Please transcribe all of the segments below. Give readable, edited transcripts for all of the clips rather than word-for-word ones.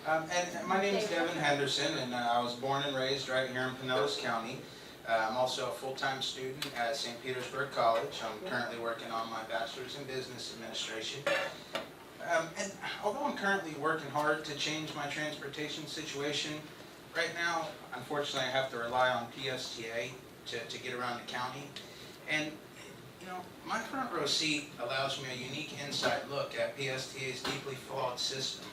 And my name is Devin Henderson, and I was born and raised right here in Pinellas County. I'm also a full-time student at St. Petersburg College. I'm currently working on my bachelor's in business administration. And although I'm currently working hard to change my transportation situation, right now, unfortunately, I have to rely on PSTA to get around the county. And you know, my front row seat allows me a unique inside look at PSTA's deeply flawed system.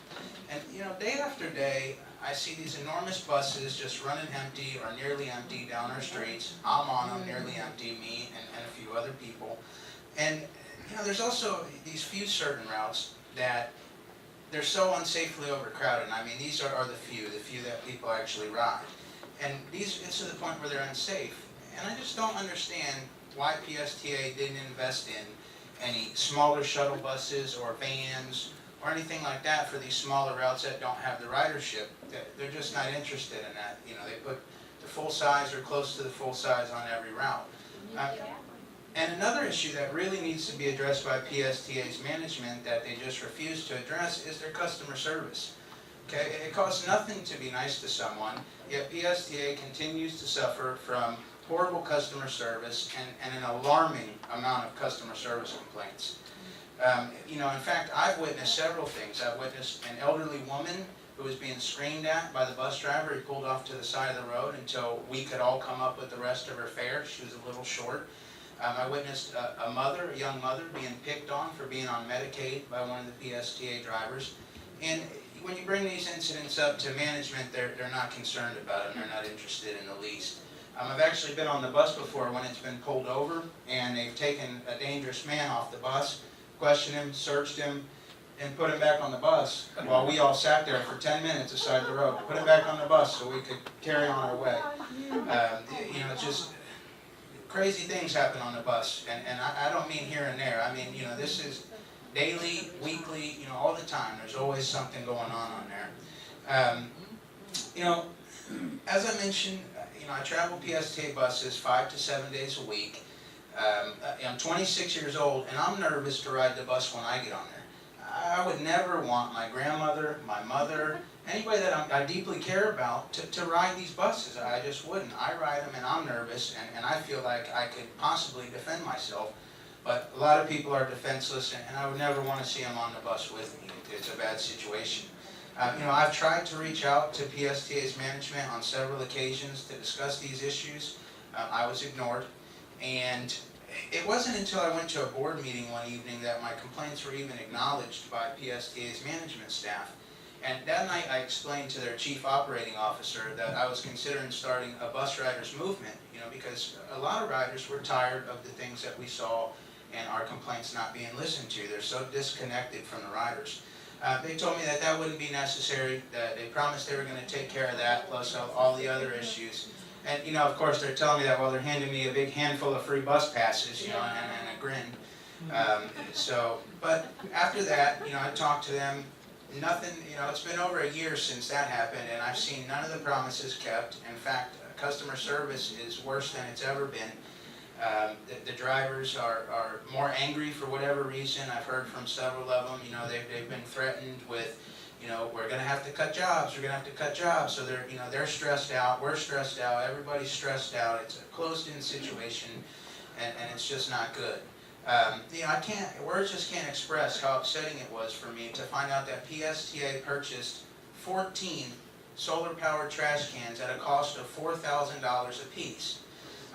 And you know, day after day, I see these enormous buses just running empty or nearly empty down our streets. I'm on them, nearly empty, me and a few other people. And you know, there's also these few certain routes that they're so unsafely overcrowded. And I mean, these are the few that people actually ride. And it's to the point where they're unsafe. And I just don't understand why PSTA didn't invest in any smaller shuttle buses or vans or anything like that for these smaller routes that don't have the ridership. They're just not interested in that. You know, they put the full size or close to the full size on every route. And another issue that really needs to be addressed by PSTA's management that they just refuse to address is their customer service. Okay, it costs nothing to be nice to someone, yet PSTA continues to suffer from horrible customer service and an alarming amount of customer service complaints. You know, in fact, I've witnessed several things. I've witnessed an elderly woman who was being screamed at by the bus driver. He pulled off to the side of the road until we could all come up with the rest of her fare. She was a little short. I witnessed a young mother, being picked on for being on Medicaid by one of the PSTA drivers. And when you bring these incidents up to management, they're not concerned about it, and they're not interested in the least. I've actually been on the bus before when it's been pulled over, and they've taken a dangerous man off the bus, questioned him, searched him, and put him back on the bus while we all sat there for 10 minutes aside the road. Put him back on the bus so we could carry on our way. You know, it's just crazy things happen on the bus, and I don't mean here and there. I mean, you know, this is daily, weekly, you know, all the time. There's always something going on there. You know, as I mentioned, you know, I travel PSTA buses 5 to 7 days a week. I'm 26 years old, and I'm nervous to ride the bus when I get on there. I would never want my grandmother, my mother, anybody that I deeply care about to ride these buses. I just wouldn't. I ride them, and I'm nervous, and I feel like I could possibly defend myself. But a lot of people are defenseless, and I would never want to see them on the bus with me. It's a bad situation. You know, I've tried to reach out to PSTA's management on several occasions to discuss these issues. I was ignored, and it wasn't until I went to a board meeting one evening that my complaints were even acknowledged by PSTA's management staff. And that night I explained to their chief operating officer that I was considering starting a bus riders movement, you know, because a lot of riders were tired of the things that we saw and our complaints not being listened to. They're so disconnected from the riders. They told me that wouldn't be necessary, that they promised they were going to take care of that, plus all the other issues. And, you know, of course, they're telling me that while they're handing me a big handful of free bus passes, you know, and a grin. But after that, you know, I talked to them. Nothing, you know, it's been over a year since that happened, and I've seen none of the promises kept. In fact, customer service is worse than it's ever been. The drivers are more angry for whatever reason. I've heard from several of them, you know, they've been threatened with, you know, we're going to have to cut jobs, we're going to have to cut jobs. So they're, you know, they're stressed out, we're stressed out, everybody's stressed out. It's a closed-in situation, and it's just not good. You know, words just can't express how upsetting it was for me to find out that PSTA purchased 14 solar-powered trash cans at a cost of $4,000 a piece.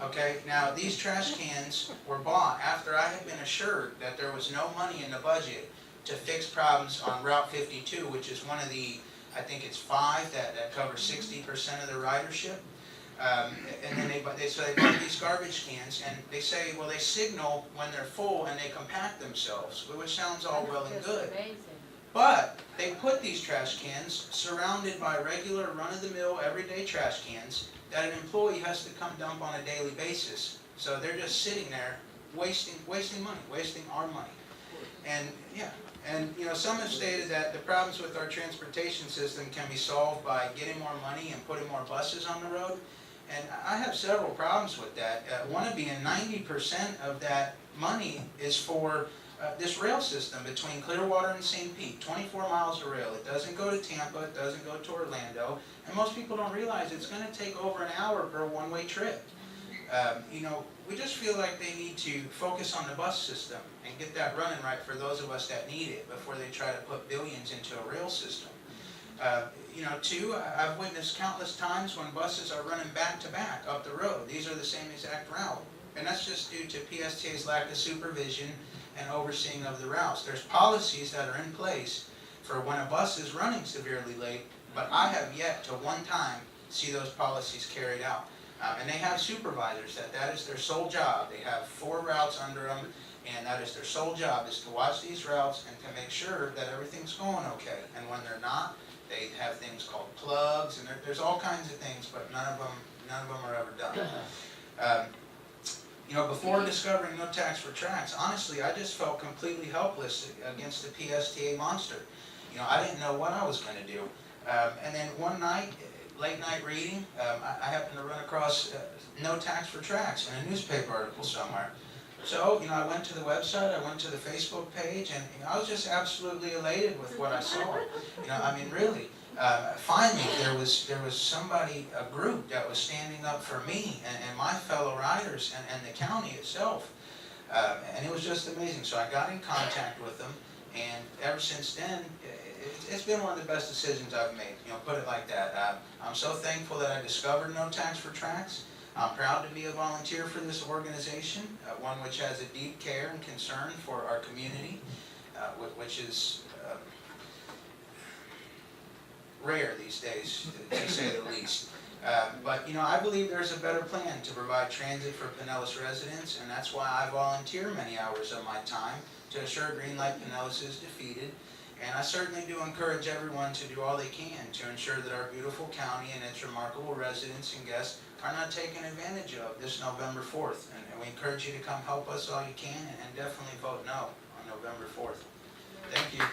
Okay, now these trash cans were bought after I had been assured that there was no money in the budget to fix problems on Route 52, which is one of the, I think it's 5 that covers 60% of the ridership. And then they bought these garbage cans, and they say, well, they signal when they're full and they compact themselves, which sounds all well and good. But they put these trash cans surrounded by regular run-of-the-mill everyday trash cans that an employee has to come dump on a daily basis. So they're just sitting there wasting money, wasting our money. And yeah, and you know, some have stated that the problems with our transportation system can be solved by getting more money and putting more buses on the road. And I have several problems with that. One of being 90% of that money is for this rail system between Clearwater and St. Pete, 24 miles of rail. It doesn't go to Tampa, it doesn't go to Orlando, and most people don't realize it's going to take over an hour per one-way trip. You know, we just feel like they need to focus on the bus system and get that running right for those of us that need it before they try to put billions into a rail system. You know, two, I've witnessed countless times when buses are running back to back up the road. These are the same exact route. And that's just due to PSTA's lack of supervision and overseeing of the routes. There's policies that are in place for when a bus is running severely late, but I have yet to one time see those policies carried out. And they have supervisors that is their sole job. They have 4 routes under them, and that is their sole job, is to watch these routes and to make sure that everything's going okay. And when they're not, they have things called plugs, and there's all kinds of things, but none of them are ever done. You know, before discovering No Tax for Tracks, honestly, I just felt completely helpless against the PSTA monster. You know, I didn't know what I was going to do. And then one night, late night reading, I happened to run across No Tax for Tracks in a newspaper article somewhere. So, you know, I went to the website, I went to the Facebook page, and you know, I was just absolutely elated with what I saw. You know, I mean, really. Finally, there was somebody, a group that was standing up for me and my fellow riders and the county itself. And it was just amazing. So I got in contact with them, and ever since then, it's been one of the best decisions I've made, you know, put it like that. I'm so thankful that I discovered No Tax for Tracks. I'm proud to be a volunteer for this organization, one which has a deep care and concern for our community, which is rare these days, to say the least. But, you know, I believe there's a better plan to provide transit for Pinellas residents, and that's why I volunteer many hours of my time to assure Green Light Pinellas is defeated. And I certainly do encourage everyone to do all they can to ensure that our beautiful county and its remarkable residents and guests are not taken advantage of this November 4th. And we encourage you to come help us all you can, and definitely vote no on November 4th. Thank you.